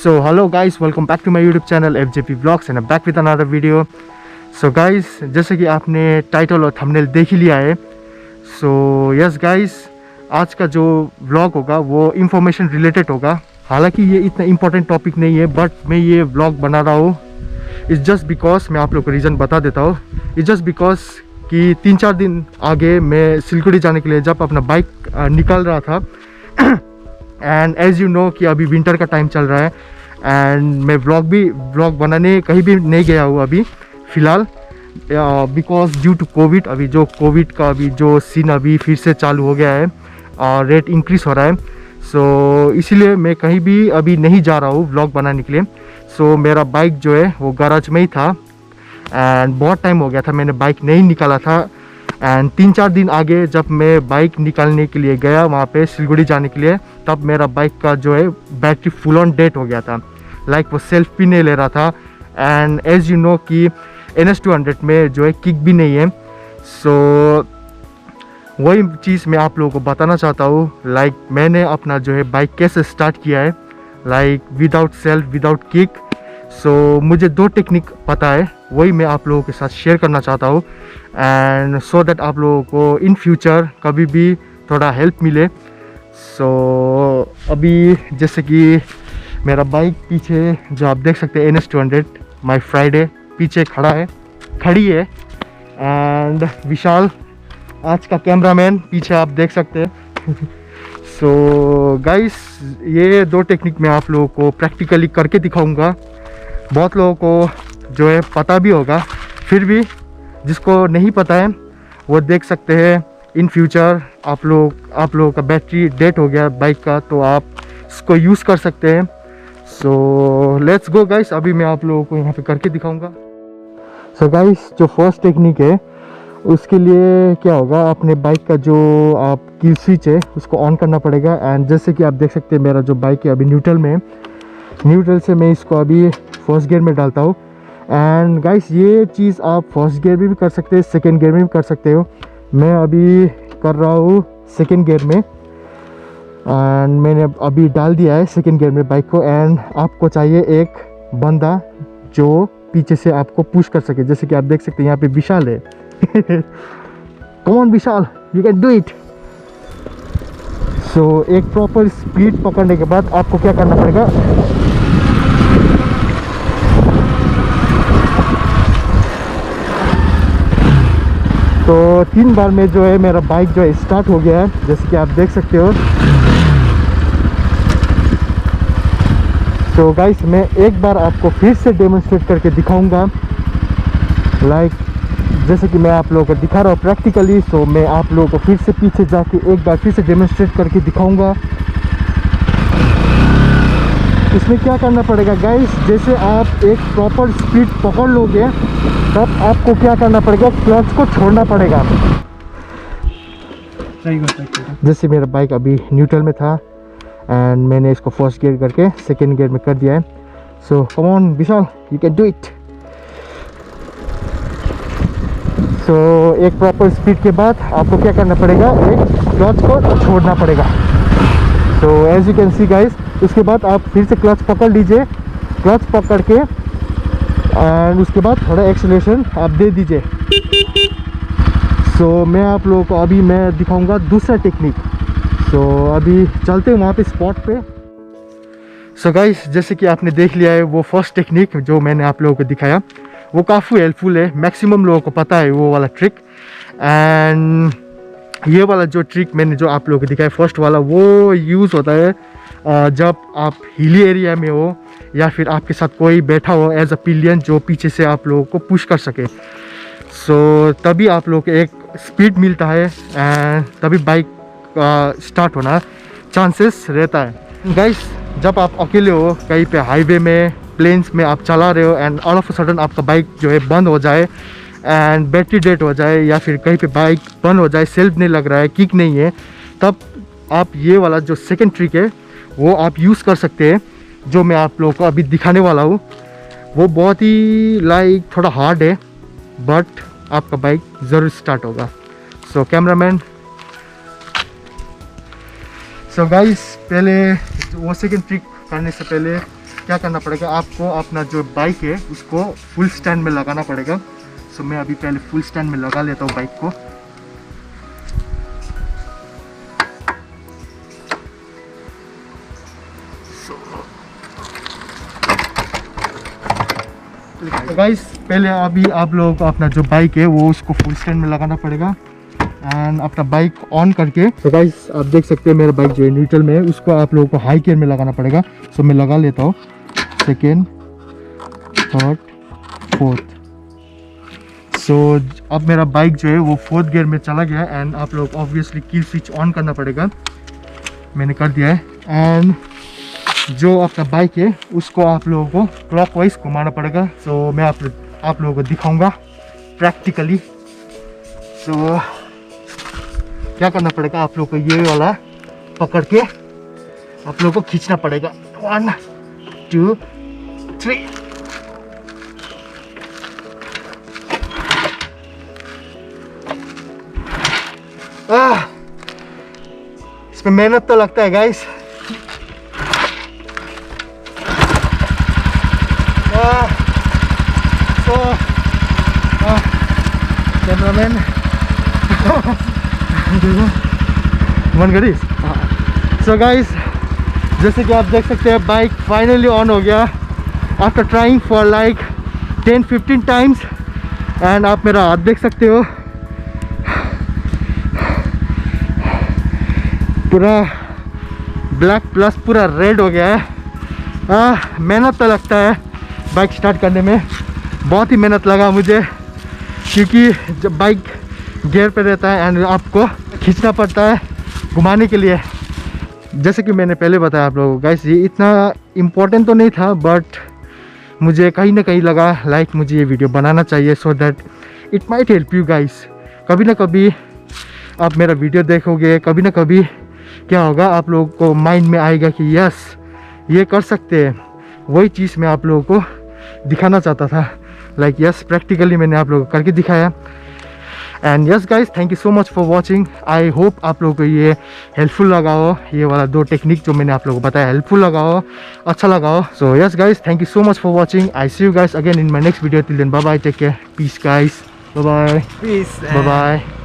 So hello guys, welcome back to my YouTube channel FJP Vlogs and I'm back with another video. So guys, जैसे कि आपने title और thumbnail देख ही लिया है. So yes guys, आज का जो व्लॉग होगा वो इंफॉर्मेशन रिलेटेड होगा. हालांकि ये इतना इम्पोर्टेंट टॉपिक नहीं है, बट मैं ये व्लॉग बना रहा हूँ इट्स जस्ट बिकॉज. मैं आप लोग को रीज़न बता देता हूँ. इट्स जस्ट बिकॉज कि 3-4 दिन आगे मैं सिलगुड़ी जाने के लिए जब अपना बाइक निकाल रहा था एंड एज़ यू नो कि अभी विंटर का टाइम चल रहा है एंड मैं व्लॉग बनाने कहीं भी नहीं गया हूँ अभी फ़िलहाल, बिकॉज ड्यू टू कोविड. अभी जो कोविड का अभी जो सीन अभी फिर से चालू हो गया है और रेट इंक्रीज़ हो रहा है. सो इसीलिए मैं कहीं भी अभी नहीं जा रहा हूँ व्लॉग बनाने के लिए. सो मेरा बाइक जो है वो गैराज में ही था एंड बहुत टाइम हो गया था मैंने बाइक नहीं निकाला था. एंड 3-4 दिन आगे जब मैं बाइक निकालने के लिए गया वहाँ पे सिलगुड़ी जाने के लिए, तब मेरा बाइक का जो है बैटरी फुल ऑन डेड हो गया था. लाइक वो सेल्फ भी नहीं ले रहा था एंड एज़ यू नो कि NS200 में जो है किक भी नहीं है. सो वही चीज़ मैं आप लोगों को बताना चाहता हूँ. लाइक मैंने अपना जो है बाइक कैसे स्टार्ट किया है, like without self without kick. So मुझे 2 टेक्निक पता है, वही मैं आप लोगों के साथ शेयर करना चाहता हूँ एंड सो दैट आप लोगों को इन फ्यूचर कभी भी थोड़ा हेल्प मिले. सो अभी जैसे कि मेरा बाइक पीछे जो आप देख सकते हैं NS200 माई फ्राइडे पीछे खड़ी है एंड विशाल आज का कैमरामैन पीछे आप देख सकते हैं. सो गाइस, ये 2 टेक्निक मैं आप लोगों को प्रैक्टिकली करके दिखाऊंगा. बहुत लोगों को जो है पता भी होगा, फिर भी जिसको नहीं पता है वो देख सकते हैं. इन फ्यूचर आप लोगों का बैटरी डेड हो गया बाइक का, तो आप इसको यूज़ कर सकते हैं. सो लेट्स गो गाइस, अभी मैं आप लोगों को यहाँ पे करके दिखाऊंगा. सो गाइस, जो फर्स्ट टेक्निक है उसके लिए क्या होगा, अपने बाइक का जो आप की स्विच है उसको ऑन करना पड़ेगा. एंड जैसे कि आप देख सकते हैं मेरा जो बाइक है अभी न्यूट्रल में है. न्यूट्रल से मैं इसको अभी फर्स्ट गियर में डालता हूँ. एंड गाइस, ये चीज़ आप फर्स्ट गियर में भी कर सकते हैं, सेकेंड गियर में भी कर सकते हो. मैं अभी कर रहा हूँ सेकेंड गियर में एंड मैंने अभी डाल दिया है सेकेंड गियर में बाइक को. एंड आपको चाहिए एक बंदा जो पीछे से आपको पुश कर सके. जैसे कि आप देख सकते हैं यहाँ पे विशाल है. Come on Vishal, you can do it. So एक प्रॉपर स्पीड पकड़ने के बाद आपको क्या करना पड़ेगा, तो 3 बार में जो है मेरा बाइक जो है स्टार्ट हो गया है, जैसे कि आप देख सकते हो. तो गाइस, मैं एक बार आपको फिर से डेमोन्स्ट्रेट करके दिखाऊंगा. लाइक जैसे कि मैं आप लोगों को दिखा रहा हूँ प्रैक्टिकली. सो मैं आप लोगों को फिर से पीछे जाके एक बार फिर से डेमोन्स्ट्रेट करके दिखाऊंगा. इसमें क्या करना पड़ेगा गाइस, जैसे आप एक प्रॉपर स्पीड पकड़ लोगे तब आपको क्या करना पड़ेगा, क्लच को छोड़ना पड़ेगा. जैसे मेरा बाइक अभी न्यूट्रल में था एंड मैंने इसको फर्स्ट गियर करके सेकेंड गियर में कर दिया है. So come on Vishal, you can do it. So एक प्रॉपर स्पीड के बाद आपको क्या करना पड़ेगा, एक क्लच को छोड़ना पड़ेगा. So as you can see guys, उसके बाद आप फिर से क्लच पकड़ लीजिए. क्लच पकड़ के एंड उसके बाद थोड़ा एक्सेलरेशन आप दे दीजिए. सो मैं आप लोगों को अभी मैं दिखाऊंगा दूसरा टेक्निक. सो अभी चलते हैं वहाँ पे स्पॉट पे. सो गाइस, जैसे कि आपने देख लिया है वो फर्स्ट टेक्निक जो मैंने आप लोगों को दिखाया, वो काफ़ी हेल्पफुल है. मैक्सिमम लोगों को पता है वो वाला ट्रिक. एंड ये वाला जो ट्रिक मैंने जो आप लोगों को दिखाया फर्स्ट वाला, वो यूज़ होता है जब आप हिली एरिया में हो या फिर आपके साथ कोई बैठा हो एज अ पिलियन जो पीछे से आप लोगों को पुश कर सके. सो तभी आप लोगों को एक स्पीड मिलता है एंड तभी बाइक स्टार्ट होना चांसेस रहता है. गाइस, जब आप अकेले हो कहीं पे हाईवे में, प्लेन्स में आप चला रहे हो and all of a sudden आपका बाइक जो है बंद हो जाए एंड बैटरी डेड हो जाए या फिर कहीं पे बाइक बंद हो जाए, सेल्फ नहीं लग रहा है, किक नहीं है, तब आप ये वाला जो सेकंड ट्रिक है वो आप यूज़ कर सकते हैं. जो मैं आप लोगों को अभी दिखाने वाला हूँ वो बहुत ही लाइक थोड़ा हार्ड है, बट आपका बाइक ज़रूर स्टार्ट होगा. सो कैमरामैन, सो गाइस, पहले वो सेकंड ट्रिक करने से पहले क्या करना पड़ेगा, आपको अपना जो बाइक है उसको फुल स्टैंड में लगाना पड़ेगा। सो मैं अभी पहले फुल स्टैंड में लगा लेता हूँ बाइक को। गाइस पहले अभी आप लोगों को अपना जो बाइक है वो उसको फुल स्टैंड में लगाना पड़ेगा एंड अपना बाइक ऑन करके। तो गाइस आप देख सकते हैं मेरा बाइक जो है न्यूट्रल में है, उसको आप लोगों को हाई गियर में लगाना पड़ेगा। सो मैं लगा लेता हूँ, सेकेंड, थर्ड, फोर्थ। सो अब मेरा बाइक जो है वो फोर्थ गियर में चला गया एंड आप लोग ऑब्वियसली की स्विच ऑन करना पड़ेगा, मैंने कर दिया है। एंड जो आपका बाइक है उसको आप लोगों को क्लॉकवाइज घुमाना पड़ेगा। सो मैं आप लोगों को दिखाऊंगा प्रैक्टिकली। सो क्या करना पड़ेगा, आप लोगों को ये वाला पकड़ के आप लोगों को खींचना पड़ेगा। 1 2 3। इसमें मेहनत तो लगता है गाइस। कैमरामैन मन करी। सो गाइस जैसे कि आप देख सकते हैं बाइक फाइनली ऑन हो गया after trying for like 10-15 times. And आप मेरा हाथ देख सकते हो, पूरा ब्लैक प्लस पूरा रेड हो गया है। मेहनत तो लगता है बाइक स्टार्ट करने में, बहुत ही मेहनत लगा मुझे, क्योंकि जब बाइक गियर पे रहता है एंड आपको खींचना पड़ता है घुमाने के लिए। जैसे कि मैंने पहले बताया आप लोगों को गाइस, ये इतना इम्पोर्टेंट तो नहीं था बट मुझे कहीं ना कहीं लगा लाइक मुझे ये वीडियो बनाना चाहिए so that it might help you guys. कभी ना कभी आप मेरा वीडियो देखोगे, कभी ना कभी क्या होगा आप लोगों को माइंड में आएगा कि यस ये कर सकते हैं। वही चीज़ मैं आप लोगों को दिखाना चाहता था, लाइक यस प्रैक्टिकली मैंने आप लोगों को करके दिखाया। And yes guys thank you so much for watching. I hope आप लोगों को ये हेल्पफुल लगा हो, ये वाला 2 टेक्निक जो मैंने आप लोगों को बताया हेल्पफुल लगा हो, अच्छा लगा हो। So yes guys thank you so much for watching. I see you guys again in my next video. Till then bye bye, take care, peace guys, bye bye, Peace. Bye bye.